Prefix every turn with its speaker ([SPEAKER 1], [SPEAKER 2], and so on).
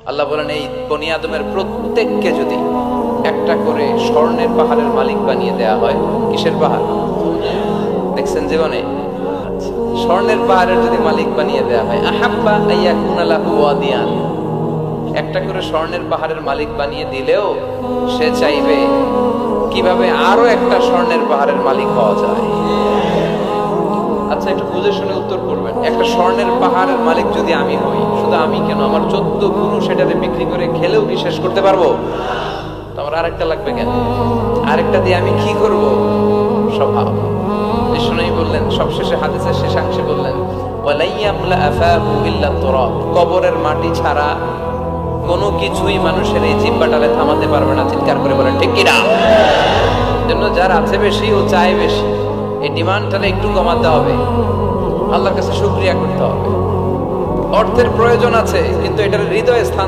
[SPEAKER 1] আল্লাহ বলেন এই বনি আদমের প্রত্যেককে যদি একটা করে স্বর্ণের পাহাড়ের মালিক বানিয়ে দেয়া হয়, কিসের পাহাড় দেখছেন জীবনে? স্বর্ণের পাহাড়ের যদি মালিক বানিয়ে দেয়া হয়, আহাব্বা আইয়াকুনা লাহু ওয়াদিয়ান, একটা করে স্বর্ণের পাহাড়ের মালিক বানিয়ে দিলেও সে চাইবে কিভাবে আরো একটা স্বর্ণের পাহাড়ের মালিক হওয়া যায়। আচ্ছা, একটু বুঝে শুনে উত্তর করবেন। একটা স্বর্ণের পাহাড়ের মালিক যদি আমি হই, শুধু আমি কেন, আমার 14 গুরু সেটারে বিক্রি করে খেলেও কি শেষ করতে পারবো? তো আমার আরেকটা লাগবে কেন? আরেকটা দিয়ে আমি কি করব? স্বভাব। এই শুনেই বললেন, সবশেষে হাদিসের শেষাংশে বললেন, ওয়ালাইয়ামলা আফাহু ইল্লা তুরাব, কবরের মাটি ছাড়া কোনো কিছুই মানুষের এই জিহ্বাটারে থামাতে পারবে না। চিৎকার করে বলেন ঠিক কি না? জন্য যার আছে বেশি ও চায় বেশি, এই ডিমান্ডটারে একটু কমাতে হবে, আল্লাহর কাছে শুকরিয়া করতে হবে। অর্থের প্রয়োজন আছে, কিন্তু এটার হৃদয়ে স্থান